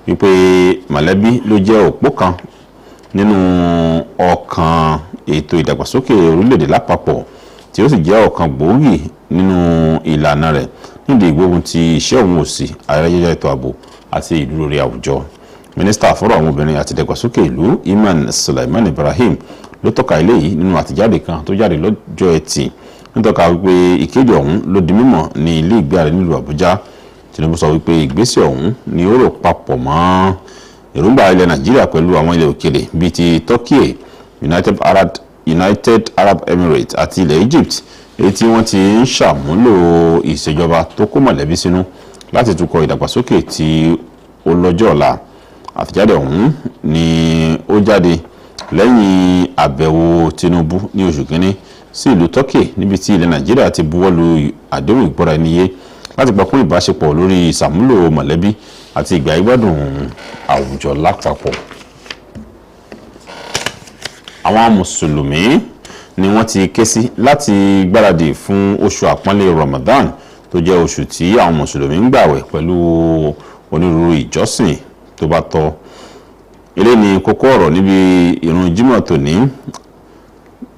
Speaker 4: wípé mọ̀lẹ́bí ló jẹ́ òpó kan nínú ọkàn ètò ìdàgbàsókè orílẹ̀-èdè lápapọ̀ tí ó sì jẹ́ ọ̀kan gbòógì nínú ìlànà rẹ̀ nídìí ìgbógun ti ìṣẹ́ òun òṣì, ayẹyẹ ètò ààbò àti ìdúróore àwùjọ. Mínísítà fọ́rọ̀ àwọn obìnrin àti ìdàgbàsókè ìlú Iman Sulaiman Ibrahim ló tọ́ka eléyìí nínú àtijáde kan tó jáde lọ́jọ́ Ẹtì nítọ́ka wípé ìkéde ọ̀hún ló di mímọ̀ ní ilé ìgbé ààrẹ nílùú Àbújá. Tinubu sọ wípé ìgbésẹ̀ ọ̀hún ni ó rò papọ̀ mọ́ èròǹgbà ilẹ̀ Nàìjíríà pẹ̀lú àwọn ilẹ̀ òkèèrè bíi ti Turkey, United Arab Emirates àti ilẹ̀ Egypt, èyí tí wọ́n ti ń ṣàmúlò ìṣèjọba tó kó mọ̀lẹ́bí sínú láti tukọ̀ ìdàgbàsókè tí ó lọ́jọ́ ọ̀la. Àtijáde ọ̀hún ni ó jáde lẹ́yìn àbẹ̀wò Tinubu ní oṣù kínní sí ìlú Turkey níbi tí ilẹ̀ Nàìjíríà ti buwọ́lu àdéhùn ìgbọ́ra-ẹniyé láti gbapò ìbáṣepọ̀ lórí ìṣàmúlò mọ̀lẹ́bí àti ìgbà ìgbádùn àwùjọ lápapọ̀. Àwọn mùsùlùmí ni wọ́n ti ké sí láti gbáradì fún oṣù àpọ́nlé Ramadan tó jẹ́ oṣù tí àwọn mùsùlùmí ń gbààwẹ̀ pẹ̀lú onírúurú ìjọsìn tó bá tọ́. Ilé ni kókó ọ̀rọ̀ níbi ìrun Jímọ̀ tòní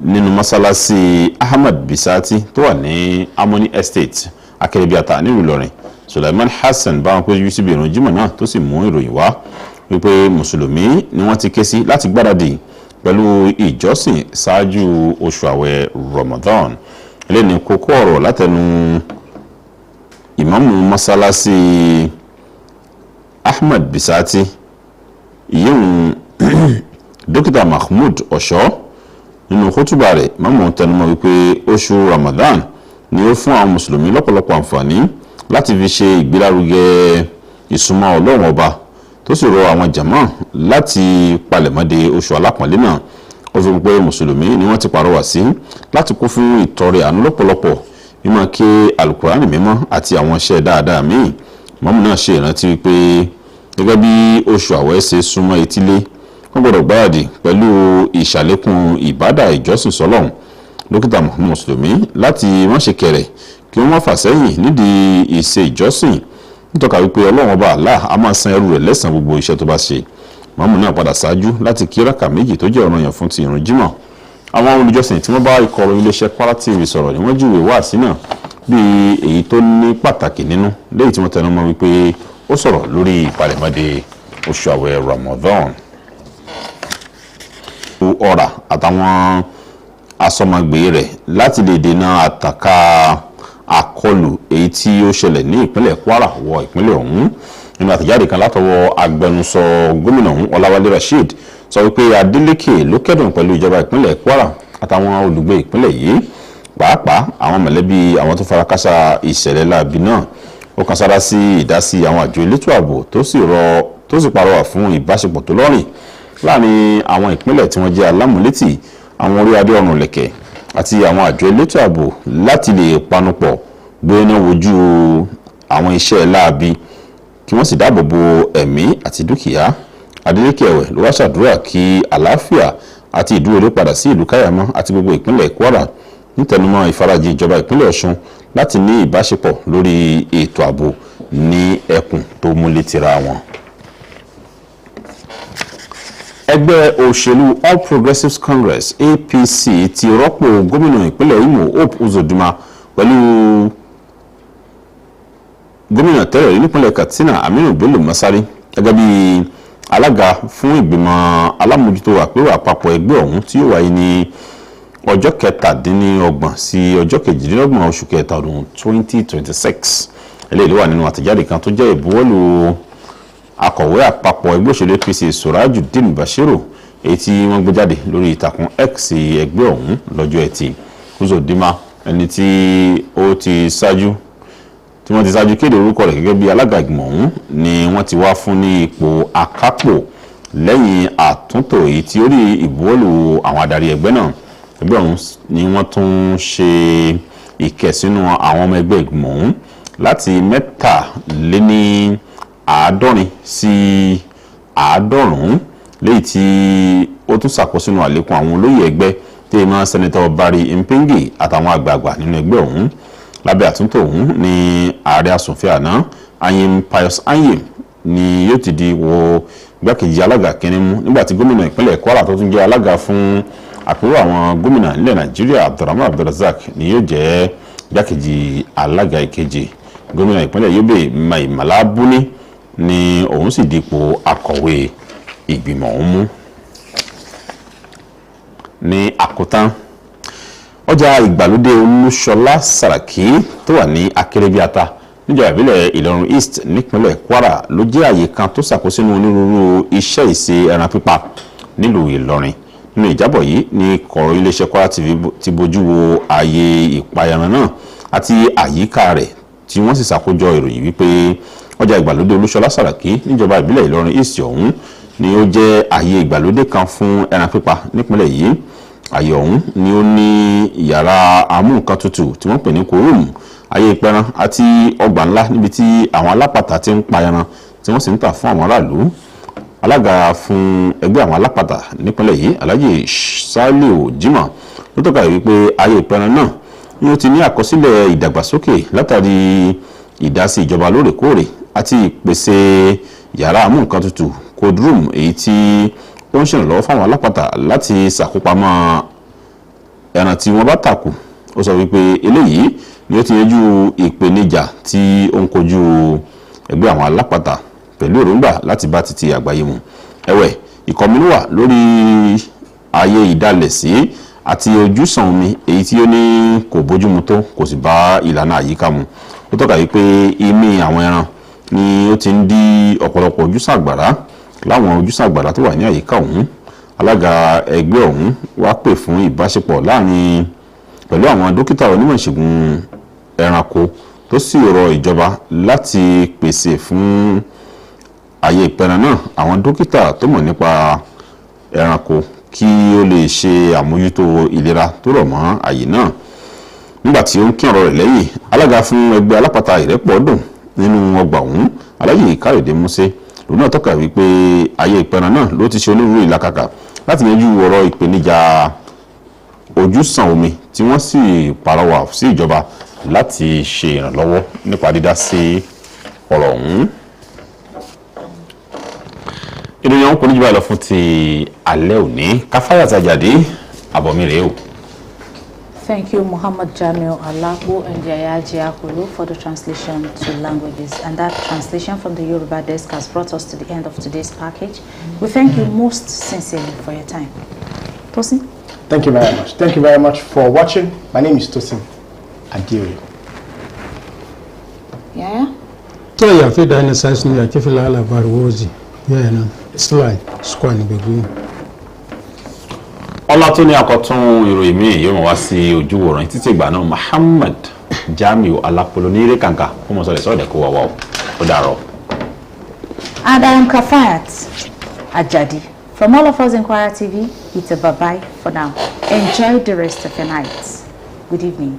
Speaker 4: nínú mọ́sálásí Ahmad Bisati tó wà ní Harmony Estate Akérèbíàtà nílùú Ìlọrin. Sulaiman Hassan bá wọn péjú síbi ìrun Jímọ̀ náà tó sì mú ìròyìn wá wípé mùsùlùmí ni wọ́n ti ké sí láti gbáradì pẹ̀lú ìjọsìn ṣáájú oṣù àwẹ̀ Ramadan. Ilé ni kókó ọ̀rọ̀ látẹnu ìmáàmù mọ́sálásí Ahmad Bisati ìyẹn dókítà Mahmood Ọ̀ṣọ́ nínú kútùbà rẹ̀ ìmáàmù tẹnumọ́ wípé oṣù Ramadan ni ó fún àwọn mùsùlùmí lọ́pọ̀lọpọ̀ àǹfààní láti fi ṣe ìgbélárugẹ ìsúnmọ́ Ọlọ́run ọba tó sì rọ àwọn jàmáà láti palẹ̀mọ́dé oṣù alápọ̀nlé náà. Ó fi pé mùsùlùmí ni wọ́n ti pàrọwà sí láti kún fún ìtọrẹ àánú lọ́pọ̀lọpọ̀, mímọ́ ké alukurani mímọ́ àti àwọn iṣẹ́ dáadáa míì. Ìmáàmù náà ṣe ìrántí wípé gẹ́gẹ́ bí oṣù àwẹ̀ ṣe súnmọ́ etílé, wọ́n gbọ́dọ̀ gbáradì pẹ̀lú ìṣàlékún ìbádà ìjọsìn sọ́lọ́run. Dókítà mùsùlùmí láti má ṣe kẹ̀rẹ̀ kí wọ́n má fà sẹ́yìn nídìí ìṣe ìjọsìn nítọ́ka wípé Ọlọ́run ọba Allah á máa san ẹrù rẹ̀ lẹ́san gbogbo iṣẹ́ tó bá ṣe. Ìmáàmù náà padà ṣáájú láti kí rákà méjì tó jẹ́ ọ̀ranyàn fún ti ìrun Jímọ̀. Àwọn olùjọsìn tí wọ́n bá ikọ̀ iléeṣẹ́ Kwara TV sọ̀rọ̀ ni wọ́n júwe wáàsí náà bí èyí tó ní pàtàkì nínú, lẹ́yìn tí wọ́n tẹnu mọ́ wípé ó sọ̀rọ̀ lórí ìpalẹ̀mọ́dé oṣù àwẹ̀ Ramadan. Ọ̀rà àtàwọn asọmọgbé rẹ̀ láti lè dènà àtàkà àkọlù èyí tí ó ṣẹlẹ̀ ní ìpínlẹ̀ Kwara wọ ìpínlẹ̀ ọ̀hún. Nínú àtẹ̀jáde kan látọwọ́ agbẹnusọ gómìnà ọ̀hún Ọláwálé Rasheed sọ wípé Adeleke ló kẹ́dùn pẹ̀lú ìjọba ìpínlẹ̀ Kwara àtàwọn olùgbé ìpínlẹ̀ yìí, pàápàá àwọn mọ̀lẹ́bí àwọn tó farakásá ìṣẹ̀lẹ̀ láabi náà. Ó kan sára sí ìdásí àwọn àjọ elétò ààbò tó sì pàrọwà fún ìbáṣepọ̀ tó lọ́rìn láàrin àwọn ìpínlẹ̀ tí wọ́n jẹ́ alámúlétì, àwọn orí adé ọ̀run lẹ̀kẹ̀ àti àwọn àjọ elétò ààbò láti lè panupọ̀ gbéná wojú àwọn iṣẹ́ láabi kí wọ́n sì dáàbò bo ẹ̀mí àti dúkìá. Adeleke ẹ̀wẹ̀ ló wá ṣàdúrà kí àlàáfíà àti ìdúróore padà sí ìlú Káyàmọ́ àti gbogbo ìpínlẹ̀ Kwara, nítẹnumọ́ ìfarajìn ìjọba ìpínlẹ̀ Ọ̀ṣun láti ní ìbáṣepọ̀ lórí ètò ààbò ní ẹkùn tó múlé tira wọn. Ẹgbẹ́ òṣèlú All Progressives Congress APC ti rọ́pò gómìnà ìpínlẹ̀ Imo Hope Uzodinma pẹ̀lú gómìnà tẹ́lẹ̀ nípínlẹ̀ Katsina Aminu Bello Masari gẹ́gẹ́ bí alága fún ìgbìmọ̀ alámòjútó àpérò àpapọ̀ ẹgbẹ́ ọ̀hún tí yóò wáyé ní ọjọ́ 17 sí ọjọ́ 22 oṣù kẹta ọdún 2026. eléyìí ló wà nínú àtẹ̀jáde kan tó jẹ́ ìbuwọ́lù akọ̀wé àpapọ̀ ẹgbẹ́ òṣèlú APC Surajudeen Bashiru èyí tí wọ́n gbé jáde lórí ìtàkùn X ẹgbẹ́ ọ̀hún lọ́jọ́ Ẹtì. Uzodinma ẹni tí wọ́n ti ṣáájú kéde orúkọ rẹ̀ gẹ́gẹ́ bí alága ìgbìmọ̀ ọ̀hún ni wọ́n ti wá fún ní ipò akápò lẹ́yìn àtúntò èyí tí ó rí ìbuwọ́lù àwọn adarí ẹgbẹ́ náà. ẹgbẹ́ ọ̀hún ni wọ́n tún ṣe ìkẹ́sínú àwọn ọmọ ẹgbẹ́ ìgbìmọ̀ ọ̀hún láti 73 sí 90 léyìí tí ó tún ṣàkóso àlékún àwọn olóyè ẹgbẹ́ tí ìmọ̀ sẹ́nitọ́ Barry Mpingi àtàwọn àgbààgbà nínú ẹgbẹ́ ọ̀hún. lábẹ́ àtúntò ọ̀hún ni ààrẹ asòfin àná Anyim Pius Anyim ni yóò ti di wo igbákejì alága kínní mú nígbà tí gómìnà ìpínlẹ̀ Kwara tó tún jẹ́ alága fún àpérò àwọn gómìnà nílẹ̀ Nàìjíríà Abdulrahman Abdulrazak ni yóò jẹ́ igbákejì alága ìkejì. gómìnà ìpínlẹ̀ Yobe Mai Mala Buni ni òun sì dípò akọ̀wé ìgbìmọ̀ ọ̀hún mú. ní àkótán ọjà ìgbàlódé Olúṣọlá Sàràkí tó wà ní Akérèbíàtà níjọba ìbílẹ̀ Ìlọrin East nípínlẹ̀ Kwara ló jẹ́ àyè kan tó ṣàkóso onírúurú iṣẹ́ ìṣe ẹran pípa nílùú Ìlọrin. nínú ìjábọ̀ yìí ní kọ̀rọ̀ iléeṣẹ́ Kwara TV ti bójú wo ààyè ìpaẹran náà àti àyíká rẹ̀ tí wọ́n sì ṣàkójọ ìròyìn wípé ọjà ìgbàlódé Olúṣọlá Sàràkí níjọba ìbílẹ̀ Ìlọrin East ọ̀hún ni ó jẹ́ ààyè ìgbàlódé kan fún ẹran pípa nípínlẹ̀ yìí. ààyè ọ̀hún ni ó ní yàrá amúnkan tutù tí wọ́n pè ní kòrúùmù, ààyè ìpẹran àti ọgbà ńlá níbi tí àwọn alápàtà ti ń pa ẹran tí wọ́n sì ń tà fún àwọn aráàlú. alága fún ẹgbẹ́ àwọn alápàtà nípínlẹ̀ yìí Alhaji Saliu Jimoh ló tọ́ka wípé ààyè ìpẹran náà ni ó ti ní àkọsílẹ̀ ìdàgbàsókè látàrí ìdásí ìjọba lóòrèkóòrè àti ìpèsè yàrá amúnkan tutù cold room èyí tí ó ń ṣèrànlọ́wọ́ fáwọn alápàtà láti ṣàkópamọ́ ẹran tí wọ́n bá tàkù. ó sọ wípé eléyìí ni ó ti yanjú ìpèníjà tí ó ń kojú ẹgbẹ́ àwọn alápàtà pẹ̀lú èròǹgbà láti bá títí àgbáyé mu. ẹ̀wẹ̀ ìkọminú wà lórí ààyè ìdálẹ̀sí àti ojúsàn omi èyí tí ó ní kò bójúmu tó kò sì bá ìlànà àyíká mu. ó tọ́ka wípé imí àwọn ẹran ni ó ti ń dí ọ̀pọ̀lọpọ̀ ojúsàn àgbàrá láwọn ojúsàn àgbàrá tó wà ní àyíká ọ̀hún. alága ẹgbẹ́ ọ̀hún wá pè fún ìbáṣepọ̀ láàrin pẹ̀lú àwọn dókítà onímọ̀ ìṣègùn ẹranko tó sì rọ ìjọba láti pèsè fún ààyè ìpẹran náà àwọn dókítà tó mọ̀ nípa ẹranko kí ó lè ṣe àmójútó ìlera tó rọ̀ mọ́ ààyè náà. nígbà tí ó ń kí ọ̀rọ̀ rẹ̀ lẹ́yìn alága fún ẹgbẹ́ alápàtà Ìrẹ́pọ̀dùn nínú ọgbà ọ̀hún Alhaji Káyọ̀dé Músé lòun náà tọ́ka wípé ààyè ìpẹran náà ló ti ṣe onírúurú ìlàkàkà láti yanjú ọ̀rọ̀ ìpèníjà ojúsàn omi tí wọ́n sì pàrọwà sí ìjọba láti ṣe ìrànlọ́wọ́ nípa dídá sí ọ̀rọ̀ ọ̀hún. ìròyìn àwọn kò ní jù báyìí lọ fún ti alẹ́ òní. Káfáyàtì Àjàdí àbọ̀mí rèé o.
Speaker 1: Thank you, Muhammad Jamil Alapo and Yayaji Akulu for the translation to languages. And that translation from the Yoruba desk has brought us to the end of today's package. We thank you most sincerely for your time. Tosin?
Speaker 2: Thank you very much. Thank you very much for watching. My name is Tosin Adiri.
Speaker 1: Yeah?
Speaker 13: To ya fi da ni sasni ya kifi la labar wozi. Yeah, no. Slide. Squad begu.
Speaker 4: ọlá tó ní àkọ́tún ìròyìn míì yóò mọ̀ wá sí ojúwòrán títí ìgbà náà Muhammad Jamiu Alapolo ní eré kàǹkà kó mọ̀ sọ̀rọ̀ sọ́ọ̀dẹ̀ kó wà wà ó dàrọ̀.
Speaker 1: And I am Kafayat Ajadi. From all of us in Kwara TV, it's a bye-bye for now. Enjoy the rest of your night. Good evening.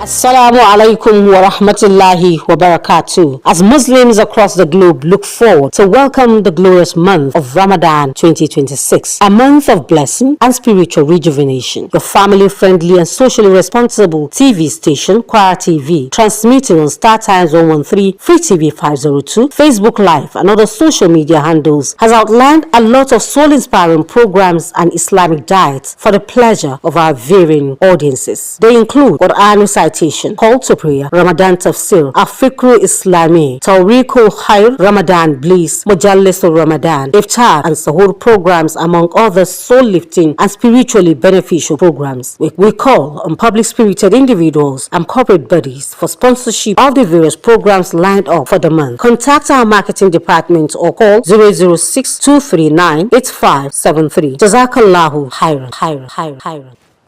Speaker 5: Assalamu alaikum wa rahmatullahi wa barakatuh. As Muslims across the globe look forward to welcome the glorious month of Ramadan 2026, a month of blessing and spiritual rejuvenation, your family-friendly and socially responsible TV station, Kwara TV, transmitting on Star Times 113, Free TV 502, Facebook Live, and other social media handles, has outlined a lot of soul-inspiring programs and Islamic diets for the pleasure of our varying audiences. They include Quran recitation, call to prayer, Ramadan tafsir, Afikru Islami, Tawriqul Khair, Ramadan Bliss, Mujallisul Ramadan, Iftar and Sahur programs, among other soul-lifting and spiritually beneficial programs. We call on public-spirited individuals and corporate bodies for sponsorship of the various programs lined up for the month. Contact our marketing department or call 006-239-8573. Jazakallahu khairan.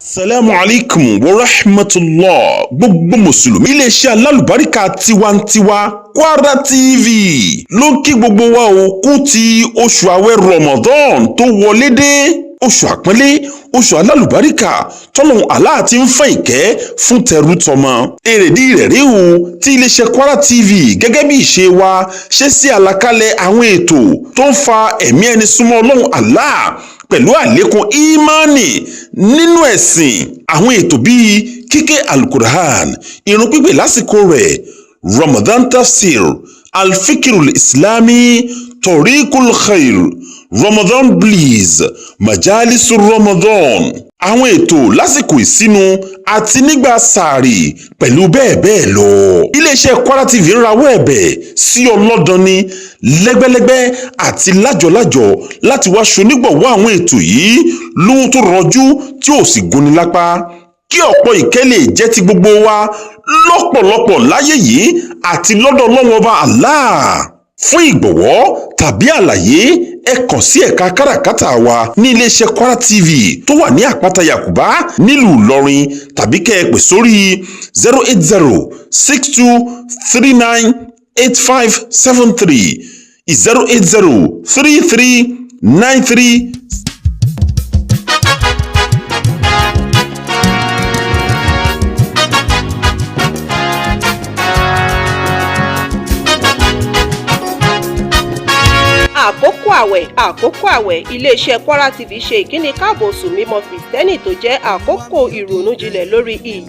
Speaker 14: Salamu alaikum wa rahmatullah. Gbogbo mùsùlùmí iléeṣẹ́ alálùbáríkà tiwantiwa Kwara TV ló ń kí gbogbo wa òkú ti oṣù àwẹ̀ Ramadan tó wọlé dé. Oṣù àpọ́nlé, oṣù alálùbáríkà tọ́lọ́hun Allah ti ń fẹ́ ìkẹ́ fún tẹrú tọmọ. Èrèdí rẹ̀ rí o tí iléeṣẹ́ Kwara TV gẹ́gẹ́ bí ìṣe wa ṣe sí àlàkalẹ̀ àwọn ètò tó ń fa ẹ̀mí ẹni súnmọ́ Ọlọ́hun Allah pẹ̀lú àlékún ìmánì nínú ẹ̀sìn. Àwọn ètò bíi kíké alukur'an, ìrun pípé lásìkò rẹ̀, Ramadan tafsir, alfikirul islami, Tawriqul Khair, Ramadan Bliss, Majalisul Ramadan. Àwọn ètò lásìkò ìsinu àti nígbà sàárì pẹ̀lú bẹ́ẹ̀ bẹ́ẹ̀ lọ. Iléeṣẹ́ Kwara TV ń rawọ́ ẹ̀bẹ̀ sí ọlọ́dọni lẹ́gbẹ́lẹ́gbẹ́ àti lájọ̀lájọ̀ láti wá ṣonígbọ̀wọ́ àwọn ètò yìí lóhun tó rọjú tí ò sì gúnni lápá. Kí ọ̀pọ̀ ìkẹ́ lè jẹ́ ti gbogbo wa lọ́pọ̀lọpọ̀ láyé yìí àti lọ́dọ̀ Ọlọ́hun Ọba Allah. Fún ìgbọ̀wọ́ tàbí àlàyé ẹ kàn sí ẹ̀ka káràkátà wa ní iléeṣẹ́ Kwara TV tó wà ní àpáta Yàkùbá nílùú Ìlọrin tàbí kẹ́ ẹ pè sórí 08062398573 0803393.
Speaker 15: àkókò àwẹ̀ iléeṣẹ́ Kwara TV ṣe ìkíni káàbọ̀ oṣù mímọ́ Kristẹni tó jẹ́ àkókò ìrònú jinlẹ̀ lórí ìjì